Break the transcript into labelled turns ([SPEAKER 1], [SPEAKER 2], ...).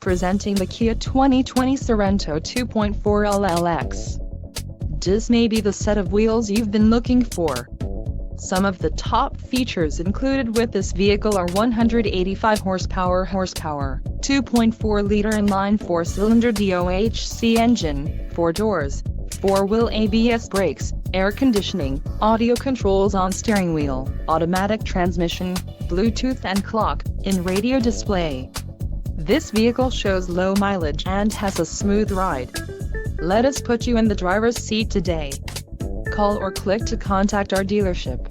[SPEAKER 1] Presenting the Kia 2020 Sorento 2.4 LLX. This may be the set of wheels you've been looking for. Some of the top features included with this vehicle are 185 horsepower, 2.4-liter inline 4-cylinder DOHC engine, 4 doors, 4-wheel ABS brakes, air conditioning, audio controls on steering wheel, automatic transmission, Bluetooth and clock-in radio display. This vehicle shows low mileage and has a smooth ride. Let us put you in the driver's seat today. Call or click to contact our dealership.